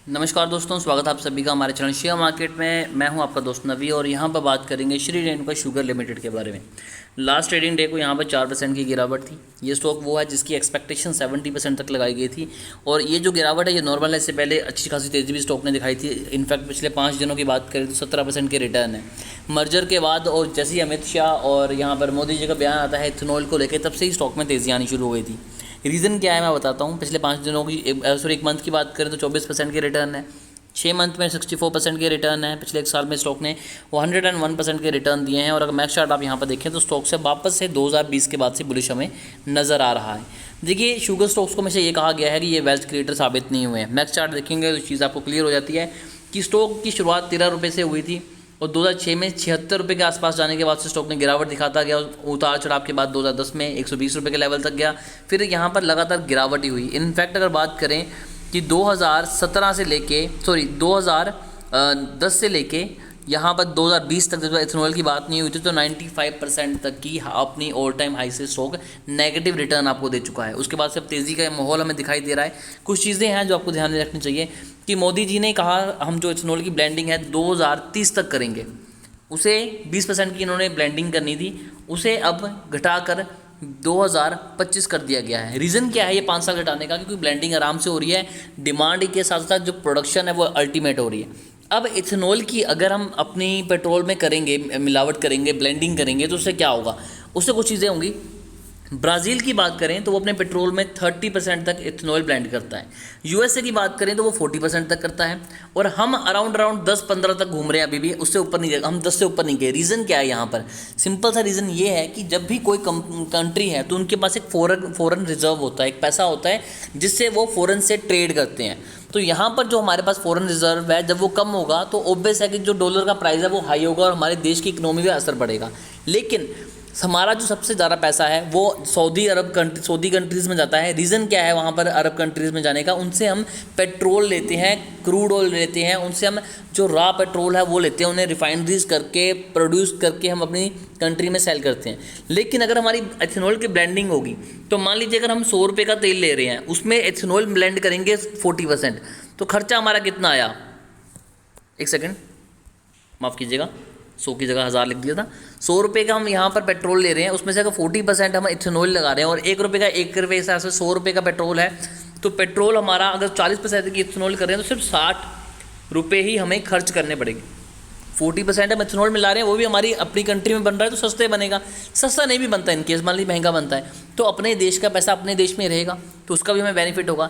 नमस्कार दोस्तों, स्वागत है आप सभी का हमारे चैनल शेयर मार्केट में। मैं हूं आपका दोस्त नवी और यहां पर बात करेंगे श्री रेणुका शुगर लिमिटेड के बारे में। लास्ट ट्रेडिंग डे को यहां पर 4% की गिरावट थी। ये स्टॉक वो है जिसकी एक्सपेक्टेशन 70% तक लगाई गई थी और ये जो गिरावट है ये नॉर्मल है। इससे पहले अच्छी खासी तेज़ी भी स्टॉक ने दिखाई थी। इनफैक्ट पिछले 5 दिनों की बात करें तो 17% के रिटर्न है मर्जर के बाद। और जैसे ही अमित शाह और यहाँ पर मोदी जी का बयान आता है इथेनॉल को लेकर, तब से ही स्टॉक में तेज़ी आनी शुरू हो गई थी। रीज़न क्या है मैं बताता हूँ। पिछले 5 दिनों की एक मंथ की बात करें तो 24% के रिटर्न है। 6 मंथ में 64% के रिटर्न है। पिछले एक साल में स्टॉक ने 101% के रिटर्न दिए हैं। और अगर मैक्स चार्ट आप यहाँ पर देखें तो स्टॉक से वापस से 2020 के बाद से बुलिश हमें नज़र आ रहा है। देखिए, शुगर स्टॉक्स को हमेशा ये कहा गया है कि ये वेल्थ क्रिएटर साबित नहीं हुए हैं। मैक्स चार्ट देखेंगे तो चीज़ आपको क्लियर हो जाती है कि स्टॉक की शुरुआत 13 रुपये से हुई थी और 2006 में 76 रुपये के आसपास जाने के बाद से स्टॉक ने गिरावट दिखाता गया। उतार चढ़ाव के बाद 2010 में 120 रुपये के लेवल तक गया, फिर यहाँ पर लगातार गिरावट ही हुई। इनफैक्ट अगर बात करें कि 2017 से लेके 2010 से लेके यहाँ पर 2020 तक जब इथेनॉल की बात नहीं हुई थी तो 95% तक की अपनी ऑल टाइम हाई से स्टॉक नेगेटिव रिटर्न आपको दे चुका है। उसके बाद से अब तेज़ी का माहौल हमें दिखाई दे रहा है। कुछ चीज़ें हैं जो आपको ध्यान में रखनी चाहिए कि मोदी जी ने कहा हम जो इथेनॉल की ब्लेंडिंग है 2030 तक करेंगे। उसे 20% की इन्होंने ब्लेंडिंग करनी थी, उसे अब घटाकर 2025 कर दिया गया है। रीज़न क्या है ये 5 साल घटाने का? क्योंकि ब्लेंडिंग आराम से हो रही है, डिमांड के साथ साथ जो प्रोडक्शन है वो अल्टीमेट हो रही है। अब इथेनॉल की अगर हम अपनी पेट्रोल में करेंगे, मिलावट करेंगे, ब्लेंडिंग करेंगे तो उससे क्या होगा? उससे कुछ चीज़ें होंगी। ब्राज़ील की बात करें तो वो अपने पेट्रोल में 30% तक इथेनॉल ब्लेंड करता है। यूएसए की बात करें तो वो 40% तक करता है और हम अराउंड 10-15 तक घूम रहे हैं अभी भी, उससे ऊपर नहीं गए, हम 10 से ऊपर नहीं गए। रीज़न क्या है यहाँ पर? सिंपल सा रीज़न ये है कि जब भी कोई कंट्री है तो उनके पास एक फॉरेन रिजर्व होता है, एक पैसा होता है जिससे वो फॉरेन से ट्रेड करते हैं। तो यहाँ पर जो हमारे पास फॉरेन रिजर्व है जब वो कम होगा तो ऑब्वियस है कि जो डॉलर का प्राइस है वो हाई होगा और हमारे देश की इकोनॉमी पे असर पड़ेगा। लेकिन हमारा जो सबसे ज़्यादा पैसा है वो सऊदी कंट्रीज़ में जाता है। रीज़न क्या है वहाँ पर अरब कंट्रीज़ में जाने का? उनसे हम पेट्रोल लेते हैं, क्रूड ऑयल लेते हैं, उनसे हम जो रॉ पेट्रोल है वो लेते हैं, उन्हें रिफाइनरीज करके प्रोड्यूस करके हम अपनी कंट्री में सेल करते हैं। लेकिन अगर हमारी एथेनॉल की ब्लेंडिंग होगी तो मान लीजिए अगर हम 100 रुपये का तेल ले रहे हैं, उसमें एथेनॉल ब्लेंड करेंगे 40%, तो खर्चा हमारा कितना आया? एक सेकेंड, माफ़ कीजिएगा, 100 की जगह 1000 लिख दिया था। 100 रुपये का हम यहाँ पर पेट्रोल ले रहे हैं, उसमें से अगर 40% हम इथेनॉल लगा रहे हैं और 1 रुपये का 1 रुपये से 100 रुपये का पेट्रोल है तो पेट्रोल हमारा अगर 40% की इथेनॉल कर रहे हैं तो सिर्फ 60 रुपये ही हमें खर्च करने पड़ेंगे। 40% हम इथेनॉल मिला रहे हैं, वो भी हमारी अपनी कंट्री में बन रहा है तो सस्ते बनेगा। सस्ता नहीं भी बनता, इनकेस मान लीजिए महंगा बनता है तो अपने देश का पैसा अपने देश में रहेगा तो उसका भी हमें बेनिफिट होगा।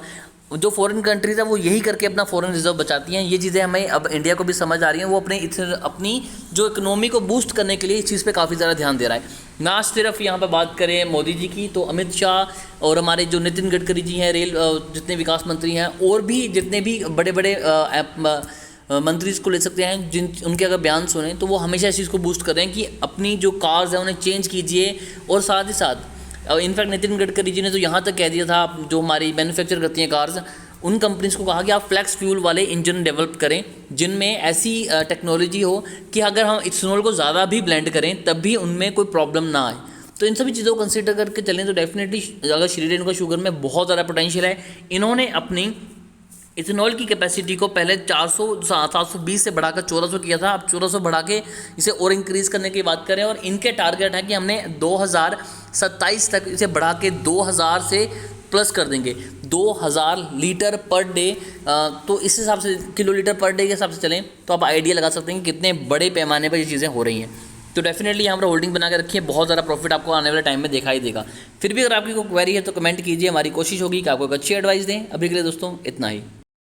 जो फॉरेन कंट्रीज़ है वो यही करके अपना फॉरेन रिजर्व बचाती हैं। ये चीज़ें हमें अब इंडिया को भी समझ आ रही हैं। वो अपनी जो इकोनॉमी को बूस्ट करने के लिए इस चीज़ पे काफ़ी ज़्यादा ध्यान दे रहा है। ना सिर्फ यहाँ पर बात करें मोदी जी की तो अमित शाह और हमारे जो नितिन गडकरी जी हैं, रेल जितने विकास मंत्री हैं और भी जितने भी बड़े बड़े मंत्री को ले सकते हैं, जिन उनके अगर बयान सुने तो वो हमेशा इस चीज़ को बूस्ट कर रहे हैं कि अपनी जो कार्स हैं उन्हें चेंज कीजिए। और साथ ही साथ इनफैक्ट नितिन गडकरी जी ने तो यहाँ तक कह दिया था, जो हमारी मैन्युफैक्चर करती हैं कार्स, उन कंपनीज को कहा कि आप फ्लैक्स फ्यूल वाले इंजन डेवलप करें जिनमें ऐसी टेक्नोलॉजी हो कि अगर हम इथेनॉल को ज़्यादा भी ब्लेंड करें तब भी उनमें कोई प्रॉब्लम ना आए। तो इन सभी चीज़ों को कंसीडर करके चलें तो डेफिनेटली अगर श्री रेणुका शुगर में बहुत ज़्यादा पोटेंशियल है। इन्होंने अपनी इथेनॉल की कैपेसिटी को पहले 720 से बढ़ाकर 1400 किया था, अब 1400 बढ़ा के इसे और इंक्रीज़ करने की बात करें और इनके टारगेट है कि हमने 2027 तक इसे बढ़ा के 2000 से प्लस कर देंगे, 2000 लीटर पर डे। तो इस हिसाब से किलोलीटर पर डे के हिसाब से चलें तो आप आइडिया लगा सकते हैं कि कितने बड़े पैमाने पर ये चीज़ें हो रही हैं। तो डेफिनेटली यहाँ पर होल्डिंग बना के रखिए, बहुत ज़्यादा प्रॉफिट आपको आने वाले टाइम में दिखाई देगा। फिर भी अगर आपकी कोई क्वेरी है तो कमेंट कीजिए, हमारी कोशिश होगी कि आपको एक अच्छी एडवाइस दें। अभी के लिए दोस्तों इतना ही।